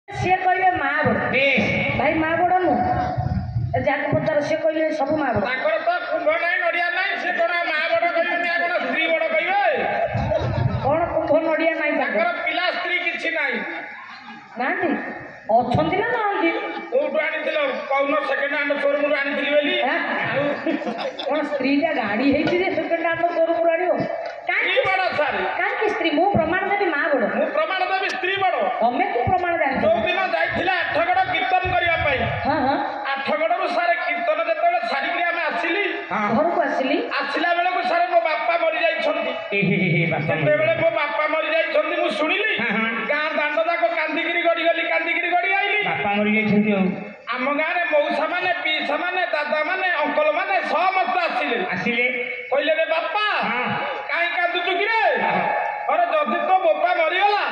सी कहे माँ बड़ भाई माँ बड़ नु जाके पचार सी कहे सब माँ बड़ तो कुंभ ना नड़िया ना सी कौन माँ बड़ कह स्त्री बड़ कहे कौन कुंभ नड़िया ना पिला स्त्री किसी ना ना अच्छा ना ना कौटू आनी कौन सेकेंड हैंड शोरूम आनी कौन स्त्री गाड़ी है सेकेंड हैंड शोरूम आण कहीं स्त्री मु प्रमाण देवी माँ बड़ मु प्रमाण देवी स्त्री बड़ तमें तू प्रमाण जान जो दिन जाइए आठगड़ कीर्तन करने हाँ हाँ आठगड़ सारे कीर्तन जो सारिक आम आसिली घर को आसिली आसला बेलू सारे मो बापा मरी जाते मो बापा मरी जाती मुझे शुणिली गाँ दांड जाक कांदिकी गड़गली कांदिकी गड़ी आईली बापा मरी जाइए आम गाँव में मौसा मैंने पीसा मैंने दादा मैंने अंकल मैंने समस्त आसिले आसिले कहले रे बापा कहीं कांदुचु कि अरे जदि तो बोपा मरीगला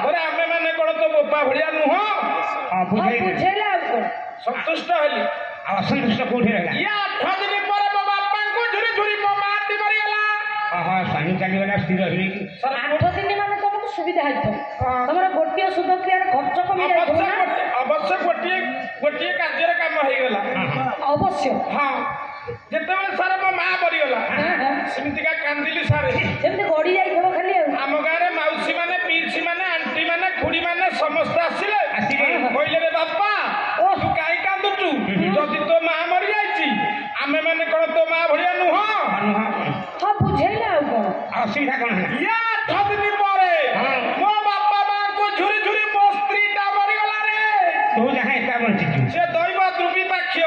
अरे आमे मैंने कौन तो बोपा भड़िया नुह बुझेला संतुष्ट हेली असंतुष्ट कौटी रहा ये 8 दिन पर मो बापा को झुरी झुरी मो माटी मरीगला हाँ स्वामी चलीगला स्थिर रही 8 दिन मान तुमको सुविधा है तुम गोटे शुद्ध क्रिया खर्च कमी अवश्य गोटे कार्य काम हो अवश्य हाँ जिते सारे मो माँ मरीगला सेमतिका कांदिली सारे सेमती गड़ी जाइए खाली आम गाँव में मौसी मैंने पीसी मैंने आंटी मैंने खुड़ी मैंने समस्त आसिले कहले रे बापा तू कहीं कांदुचु जदि तो माँ मरी जाइए आमे मैंने कौन तो माँ भड़िया नुह हाँ बुझेला असुविधा कौन है या 8 दिन पर मो बापा माँ को झुरी झुरी मो स्त्री टा मरीगला रे तू जहाँ एका बंचिचु से दैव द्रुपी पाख्य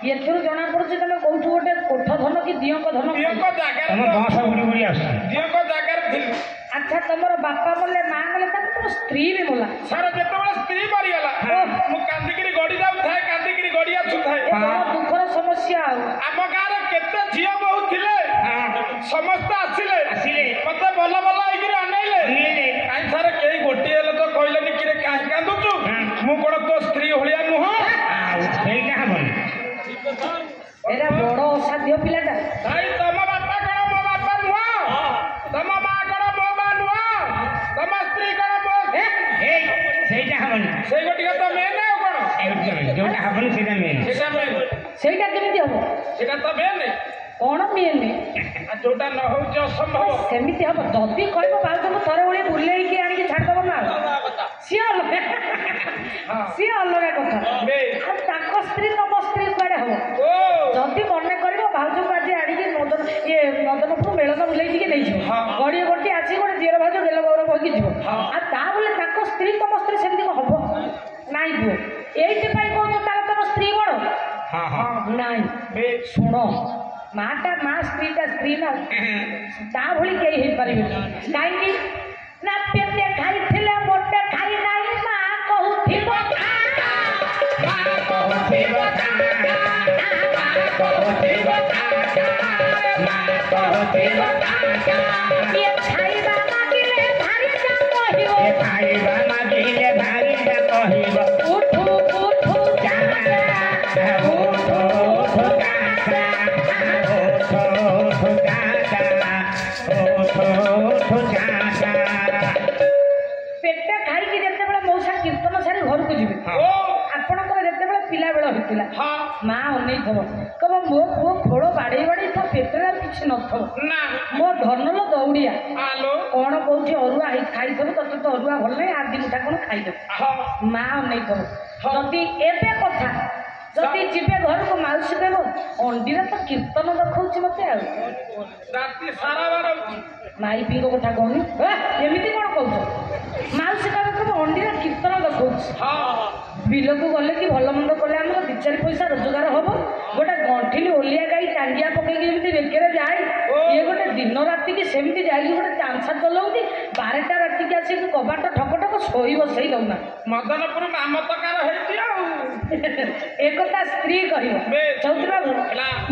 एथुरु जना पड़ुछि तमे कोठु गोटे कोठ धन कि दियक धन दियक जागार तुम बस उड़ी उड़ी आस दियक जागार थिलु अच्छा तुमर बापा बोले माँ बोले तब तुम स्त्री भी बोला सर जेतबेले स्त्री मरीगला मु कांदिकी गड़ी जाऊ थाए कांदिकी गड़ी आसु थाए बड़ा दुखर समस्या आम गाँव रे केते झियो बहु थिले समस्त आसिले मते भल भल होइकि अनैले काई सर केही गोटी हेले तो कहलेनी कि रे काहे कांदुचु मु कोन तो स्त्री होलिया नुह ସେଇଟା ହବନି एरा बड़ असाध्य पिलाटा भाई तम बापा कोन मो बापा नुह तम मां कोन मो मां नुह तम स्त्री कोन मो ସେଇଟା ହବନି ସେଇ गोटी तो मेन है कोन ଯୋଉଟା ହବନି ସେଇଟା ମେନ୍ सेटा मेन ସେଇଟା କେମିତି ହବ सेटा तो मेन କଣ ମିଏନି जोटा न होउछ असंभव ସେମିତି ହବ ଯଦି କହିବ ବାଉକୁ ଥରେ ଓଳି ବୁଲେଇକି ଆଣିକି ଛାଡ଼ିଦବ ନା ସିଏ ଅଲଗା କଥା ଆଉ ତାଙ୍କ ସ୍ତ୍ରୀ ତମ ସ୍ତ୍ରୀ କୁଆଡ଼େ ହବ ଯଦି ମନେ କରିବ ଭାଉଜକୁ ଆଜି ଆଣିକି ମଦନପୁର ମେଳନ ବୁଲେଇ ଟିକେ ନେଇଯିବ ଗଡ଼ିଏ ଗୋଟି ଆସିକି ଗୋଟେ ଝିଅର ଭାଉଜ ଗେଲ ଗୌରବ ହେଇକି ଯିବ ଆଉ ତା ବୋଲେ ତାଙ୍କ ସ୍ତ୍ରୀ ତମ ସ୍ତ୍ରୀ ସେମିତି ହବ ନାଇଁ ପୁଅ ଏଇଥିପାଇଁ କହୁଛ ତାର ତମ ସ୍ତ୍ରୀ ବଡ଼ ନାଇଁ ଶୁଣ ମାଟା ମା ସ୍ତ୍ରୀଟା ସ୍ତ୍ରୀ ନା ତା ଭଳି କେହି ହେଇପାରିବେନି କାହିଁକି ନା ପେଟେ ଖାଇଥିଲେ ମୋଟେ ଖାଇ ନାହିଁ ମା କହୁଥିବ ଖାଇବା ମାଗିଲେ ଭାରି ଯା କହିବ ଉଠୁ ଉଠୁ पेट खाई जितेबाला मौसा कीर्तन सारी घर को जी आपणकर जितेबाला पिला बेल होता माँ अनै थव कब मो पुओ खोल बाड़े बाड़े तो पेटे किसी नथव मो धनल दौड़िया कौन कौच अरुआ खाई थव तोते तो अरुआ भल ना आदि मुठा कौन खाईदेव माँ अनै थव जदि एबे कथा जदि जीवे घर को माउसी देव अंडीरा तो कीर्तन देखा मत माइपी कथा कहनी एमती कौन कौच माउसी का अंडीरा कीर्तन देखा बिल को गले कि भल मंद कले आम 2-4 पैसा रोजगार हम गोटे गंठिली ओलिया गाई टांगिया पकईकि बेके जाए ये गोटे दिन राति की सेमती जाए गोटे चांसा चलाऊँगी 12टा राति की आसिक कबाट ठक ठक शोई बसई दौना मदनपुर मामतकार एकता स्त्री कर चौधरी बाबू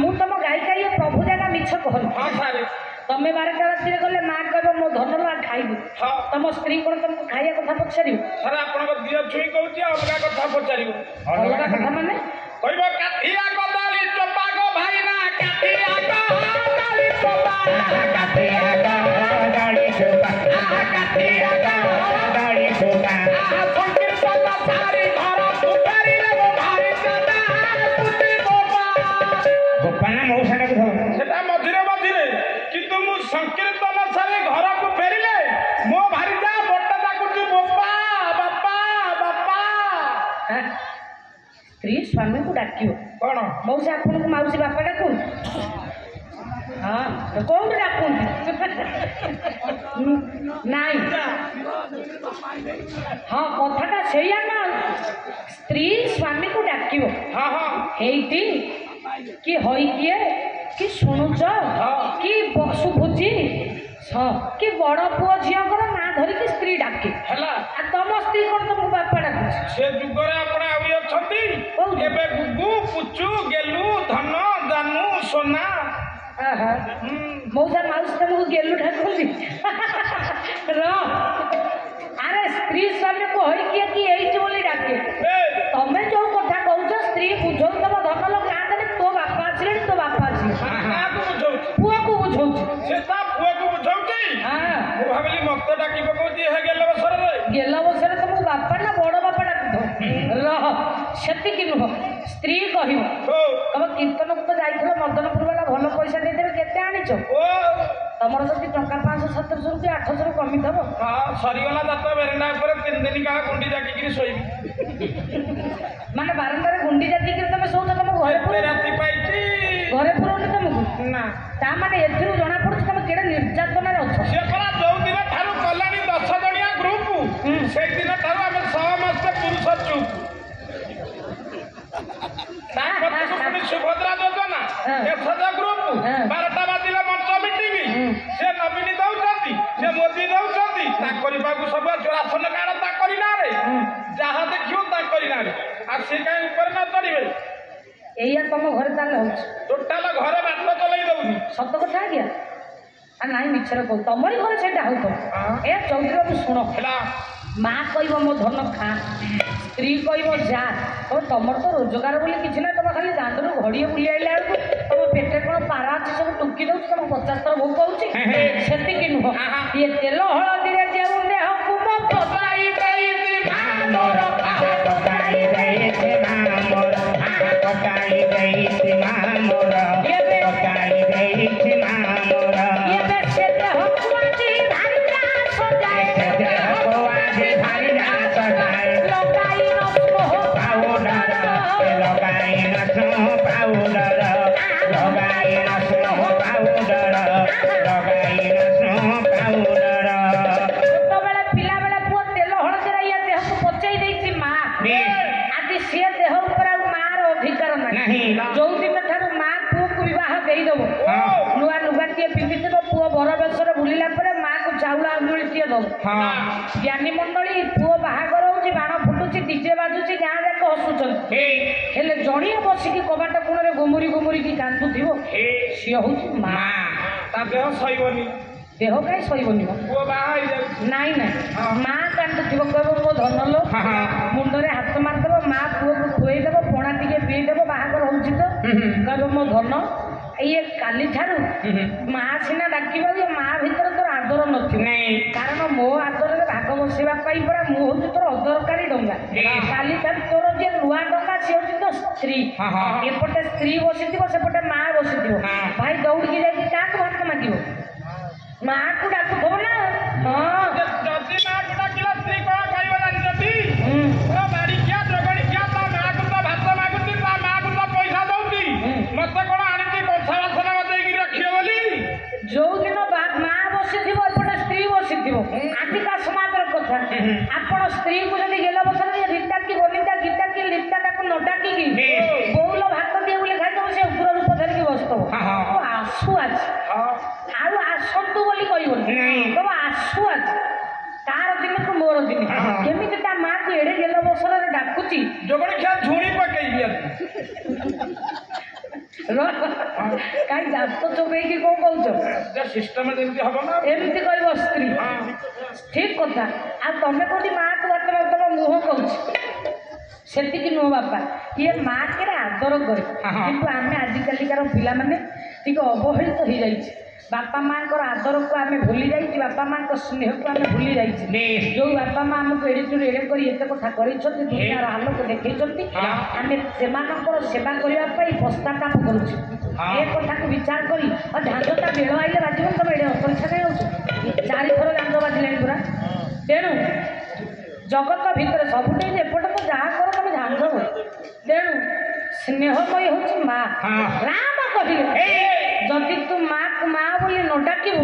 मु तुम गायिका ये प्रभु जाना मिछ कहल तमें 12टा राति गले माँ कह मो धन खाइबू तुम स्त्री कौन तुमको खाइया कथा पचार सर आप दिह छुई कहूँ अलगा कथा पचार अलगा कथा माने कह काठिया कदाली चोपा गो भाई ना काठिया कदाली चोपा काठिया कदाली चोपा काठिया कदाली चोपा संकीर्तन सारी ସ୍ତ୍ରୀ ସ୍ୱାମୀକୁ ଡାକିବ କଣ ମଉସା ଆପଣଙ୍କୁ ମାଉସୀ ବାପା ଡାକୁନି ହଁ କୋଉଠି ଡାକୁନ୍ତି ନାଇଁ ହଁ କଥାଟା ସେଇଆ ନା ସ୍ତ୍ରୀ ସ୍ୱାମୀକୁ ଡାକିବ ହଁ ହଁ ହେଇଟି କି ହଇ କିଏ କି ଶୁଣୁଛ କି ଶୁଭୁଛି ହଁ କି ବଡ଼ ପୁଅ ଝିଅଙ୍କର ନାଁ ଧରିକି ସ୍ତ୍ରୀ ଡାକେ ହେଲା ଆଉ ତମ ସ୍ତ୍ରୀ କ'ଣ ତମକୁ ବାପା ଡାକୁଛି ସେ ଯୁଗରେ ଆପଣ ଆହୁରି ଅଛନ୍ତି କୋଉଠି? ଏବେ ଗୁଗୁ ପୁଚୁ ଗେଲୁ ଧନ ଜାନୁ সোনা মৌসা মাউস তমକୁ গেলু ঠাকুরছি র আরে স্ত্রী স্বামীকে হইকিয়া কি এইছি বলি ডাকে তমে যে কথা কହୁଛ স্ত্রী বুঝাউতব ধন লোক কাঁদে তো বাপা আসলে তো বাপা আসলে পুଅକୁ ବୁଝଉଛି ସେ ତା ପୁଅକୁ ବୁଝଉଛି ମୁଁ ଭାବିଲି ମତେ ଡାକି ପକଉଛି ହେ ଗେଲ ବସରରେ ଗେଲ ବସରେ ତମକୁ ବାପା ନା ବଡ଼ ବାପା ଡାକୁଥିବ ରହ ସେତିକି ନୁହଁ ସ୍ତ୍ରୀ କହିବ ତମ କୀର୍ତ୍ତନକୁ ତ ଯାଇଥିଲ ମଦନପୁର ବାଲା ଭଲ ପଇସା ଦେଇଦେବେ କେତେ ଆଣିଛ ତମର ଯଦି ଟଙ୍କା 500-700 କି 800 କମିଥିବ ସରିଗଲା ଯାତ୍ରା ବେରେଣ୍ଡା ଉପରେ 3 ଦିନ କାଳ ଗୁଣ୍ଡି ଜାକିକିରି ଶୋଇବି ମାନେ ବାରଣ୍ଡାରେ ଗୁଣ୍ଡି ଜାକିକିରି ତମେ ଶୋଉଛ ତମ ଘରେ ରାତି ପାଇଛି ଘରେ ପୁରଉନି ତମକୁ ନା ତା ମାନେ ଏଥିରୁ ଜଣା ପଡୁଛି ତମେ କେଡ଼େ ନିର୍ଯାତନାରେ ଅଛ ସେ ପରା ଯୋଉ ଦିନ ଠାରୁ କଲାଣି 10 ଜଣିଆ ଗ୍ରୁପ ସେଇ ଦିନ ଠାରୁ ଆମେ ସମସ୍ତେ ପୁରୁଷ ଚୁପ୍ ସୁଭଦ୍ରା ଯୋଜନା ଏସଜ ଗ୍ରୁପ 12ଟା ବାଜିଲା ମଞ୍ଚ ମିଟିଂ ସେ ନବୀନ ଦଉଛନ୍ତି ସେ ମୋଦି ଦଉଛନ୍ତି ତାଙ୍କରି ପାଖକୁ ସବୁ ରାସନ କାର୍ଡ ତାଙ୍କରି ନାଁରେ ଯାହା ଦେଖିବ ତାଙ୍କରି ନାଁରେ ଆଉ ସେ କାହିଁ ଉପରେ ନ ଚଳିବେ ଏଇଆ ତମ ଘରେ ତାହେଲେ ହଉଛି ଟୋଟାଲ ଘରେ ବାଟ ଚଲେଇ ଦଉନି ସତ କଥା ଆଜ୍ଞା ନାଇଁ ମିଛରେ କହୁ ତମରି ଘରେ ସେଇଟା ହଉଥିବ ଏ ଚୌଧୁରୀ ବାବୁ ଶୁଣ ହେଲା ମା କହିବ ମୋ ଧନ ଖା ସ୍ତ୍ରୀ କହିବ ଯା ତମର ତ ରୋଜଗାର ବୋଲି କିଛି ନାହିଁ ତମ ଖାଲି ଦାଣ୍ଡରୁ ଘଡ଼ିଏ ବୁଲି ଆଇଲା ବେଳକୁ ତମ ପେଟରେ କ'ଣ ପାରା ଅଛି ସବୁ ଟୁକି ଦେଉଛି ତମ 50 ଥର ଭୋକ ହେଉଛି ସେତିକି ନୁହଁ ଇଏ ତେଲ ହଳଦୀରେ ଯେଉଁ ଦେହକୁ ମୋ ଫସାଇ ଦେଇଛି ମୋର ଏବେ ସେ ଦେହକୁ ଆଜି ଭାରିଲା ସଜାଏ ଛୋଟବେଳେ ପିଲାବେଳେ ପୁଅ ତେଲ ହଳଦୀରେ ଇଏ ଦେହକୁ ପଚେଇ ଦେଇଛି ମା ଆଜି ସିଏ ଦେହ ଉପରେ ଆଉ ମାର ଅଧିକାର ନାହିଁ ଯୋଉ ଦିନ ଠାରୁ ମା ପୁଅକୁ ବିବାହ ଦେଇଦବ ନୂଆ ଲୁଗାଟିଏ ପିନ୍ଧିଥିବ ପୁଅ ବର ବେଶରେ ବୁଲିଲା ପରେ ମାକୁ ଚାଉଳ ଆଙ୍ଗୁଳିଟିଏ ଦବ ଜ୍ଞାନୀ ମଣ୍ଡଳୀ ପୁଅ ବାହାଘର ହଉଛି ବାଣ ଫୁଟୁଛି ଡିଜେ ବାଜୁଛି ଗାଁ ଯାକ ହସୁଛନ୍ତି ହେଲେ ଜଣିଏ ବସିକି କବାଟ କୋଣରେ ଗୁମୁରି ଗୁମୁରିକି କାନ୍ଦୁଥିବ ସିଏ ହଉଛି ମା ତା ଦେହ ସହିବନି ଦେହ କାହିଁ ସହିବନି ପୁଅ ବାହା ହେଇଯାଉଛି ନାଇଁ ନାଇଁ ମା କାନ୍ଦୁଥିବ କହିବ ମୋ ଧନ ଲୋ ମୁଣ୍ଡରେ ହାତ ମାରିଦେବ ମା ପୁଅକୁ ଖୁଆଇଦେବ ପଣା ଟିକେ ପିଇଦେବ ବାହାଘର ହଉଛି ତ କହିବ ମୋ ଧନ ଇଏ କାଲିଠାରୁ ମା ସିନା ଡାକିବ ଯେ ମା ଭିତରେ ତୋର ଆଦର ନଥିବ କାରଣ ମୋ ଆଦରରେ ଭାଗ ବସିବା ପାଇଁ ପରା ମୁଁ ହଉଛି ତୋର ଅଦରକାରୀ ଡଙ୍ଗା କାଲିଠାରୁ ତୋର ଯିଏ ନୂଆ ଡଙ୍ଗା ସିଏ ହଉଛି ତ ସ୍ତ୍ରୀ ଏପଟେ ସ୍ତ୍ରୀ ବସିଥିବ ସେପଟେ ମା ବସିଥିବ ଭାଇ ଦୌଡ଼ିକି ଯାଇକି କାହାକୁ ଭାତ ମାଗିବ ମାକୁ ଡାକୁଥିବ ନା ଯଦି ମାକୁ ଡାକିଲା ସ୍ତ୍ରୀ କ'ଣ କହିବ ଜାଣିଛନ୍ତି ବାଡ଼ିଖିଆ ଜଗଣିଖିଆ ତା ମାକୁ ତ ଭାତ ମାଗୁଛି ତା ମାକୁ ତ ପଇସା ଦଉଛି ମତେ କ'ଣ ଆଣିକି କଂସା ବାସନ ବଜେଇକି ରଖିବ ବୋଲି ଯୋଉଦିନ ମା ବସିଥିବ ଏପଟେ ସ୍ତ୍ରୀ ବସିଥିବ ଆଜିକା ସମାଜର କଥା ଆପଣ ସ୍ତ୍ରୀକୁ ଯଦି ଗେଲ ବସରେ ରୀତା କି ବନିତା ଗୀତା କି ଲିପ୍ତା ତାକୁ ନ ଡାକିକି ବୋଉଲ ଭାତ ଦିଏ ବୋଲି ଖାଇଦେବ ସେ ଉଗ୍ର ରୂପ ଧରିକି ବସିଥିବ ଆସୁ ଆଜି ଆଉ ଆସନ୍ତୁ ବୋଲି କହିବନି ତମ ଆସୁ ଆଜି ତାର ଦିନକୁ ମୋର ଦିନ କେମିତି ତା ମାକୁ ଏଡେ ଗେଲ ବସରରେ ଡାକୁଛି ଜଗଣିଖିଆ ଝୁଣି ପକେଇବି କାହିଁ ଦାନ୍ତ ଚୋବେଇକି କ'ଣ କହୁଛ ସିଷ୍ଟମ ଯେମିତି ହବ ନା ଏମିତି କହିବ ସ୍ତ୍ରୀ ଠିକ କଥା ଆଉ ତମେ କୋଉଠି ମାକୁ ଭାତ ତମ ମୁହଁ କହୁଛି ସେତିକି ନୁହଁ ବାପା ଇଏ ମା କେଡ଼େ ଆଦର କରେ କିନ୍ତୁ ଆମେ ଆଜିକାଲିକାର ପିଲାମାନେ ଟିକେ ଅବହେଳିତ ହେଇଯାଇଛି ବାପା ମାଙ୍କର ଆଦରକୁ ଆମେ ଭୁଲି ଯାଇଛି ବାପା ମାଙ୍କ ସ୍ନେହକୁ ଆମେ ଭୁଲି ଯାଇଛି ଯୋଉ ବାପା ମା ଆମକୁ ଏଡ଼ିଚୁରୁ ଏଡ଼େ କରି ଏତେ କଥା କରିଛନ୍ତି ଦୁନିଆର ଆଲୋକ ଦେଖେଇଛନ୍ତି ଆମେ ସେମାନଙ୍କର ସେବା କରିବା ପାଇଁ ପଶ୍ଚାତାପ କରୁଛୁ ଏ କଥାକୁ ବିଚାର କରି ଝାଞ୍ଜଟା ବେଳ ଆଇଲେ ବାଜିବନି ତମେ ଏଡ଼େ ଅପରିଚ୍ଛା କାହିଁ ହେଉଛ 4 ଥର ଝାଞ୍ଜ ବାଜିଲାଣି ପୁରା ତେଣୁ ଜଗତ ଭିତରେ ସବୁଠି ଏପଟେ ତ ଯାହା କର ତମେ ତେଣୁ ସ୍ନେହମୟୀ ହଉଛି ମା। ହଁ। ରାମ କହିଲେ ଯଦି ତୁ ମାକୁ ମା ବୋଲି ନ ଡାକିବୁ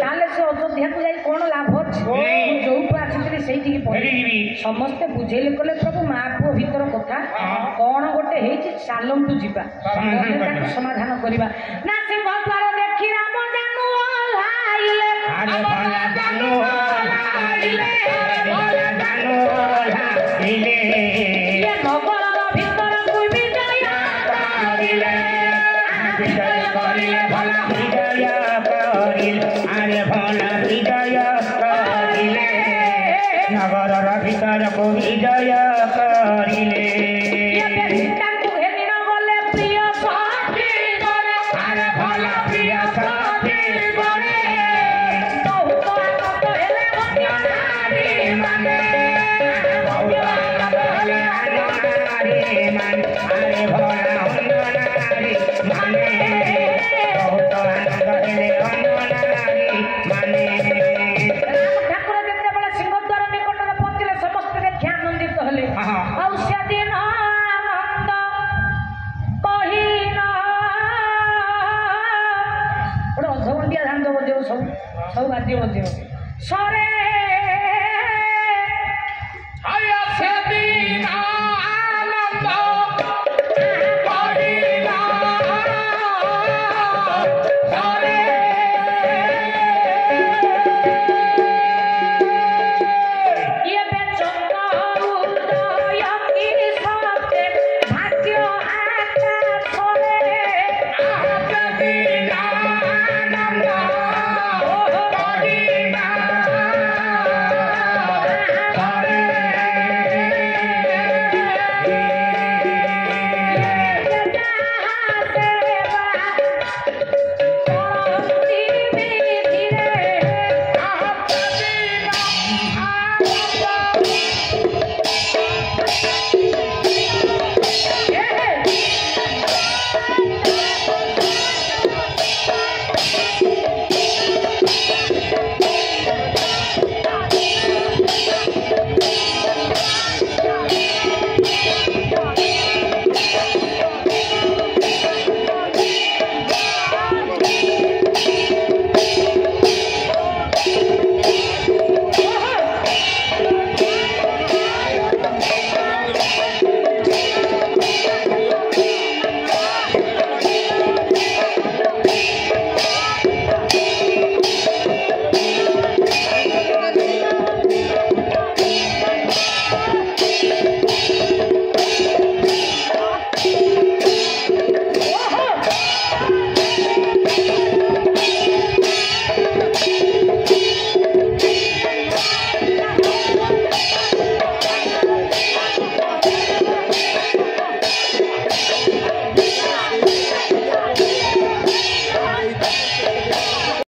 ତାହେଲେ ସେ ଅଯୋଧ୍ୟାକୁ ଯାଇ କଣ ଲାଭ ଅଛି? ମୁଁ ଯୋଉଠୁ ଆସିଥିଲି ସେଇଠିକି ପଳେଇବି। ସମସ୍ତେ ବୁଝେଇଲେ କହିଲେ ପ୍ରଭୁ ମା ପୁଅ ଭିତର କଥା କଣ ଗୋଟେ ହେଇଛି, ଚାଲନ୍ତୁ ଯିବା ତାକୁ ସମାଧାନ କରିବା। ନା ସେ ଦ୍ୱାର ଦେଖି ରାମ ଜାନୁ ଓହ୍ଲାଇଲେ। ଇଏ ନଗରର ଭିତରକୁ ବିଜୟ କରିଲେ। ନଗରର ଭିତରକୁ ବିଜୟ କରିଲେ। ତାଙ୍କୁ ଘେନି ନ ଗଲେ ପ୍ରିୟ ସଖୀ ଗରେ। ଆରେ ଭଲ ପ୍ରିୟ ସଖୀ ଗରେ। ବହୁତ ଆନନ୍ଦ ହେଲେ ମଧ୍ୟ ନାରୀ ମାନେ। ବହୁତ ଆନନ୍ଦ ହେଲେ ନାରୀ ମାନେ। ଆରେ ଭଲ ନାରୀ ମାନେ। ବହୁତ ଆନନ୍ଦ ହେଲେ ନାରୀ ମାନେ। ରାମ ଠାକୁର ଯେତେବେଳେ ସିଂହଦ୍ୱାର ନିକଟରେ ପହଞ୍ଚିଲେ ସମସ୍ତେ ଦେଖି ଆନନ୍ଦିତ ହେଲେ। ଆଉ ସେଦିନ ଆନନ୍ଦ କହି ଗୋଟେ ଅଧଘଣ୍ଟିଆ ଧାନ ବଜେଇବ, ସବୁ ବାଦ୍ୟ ବଜେଇବ। ସରେ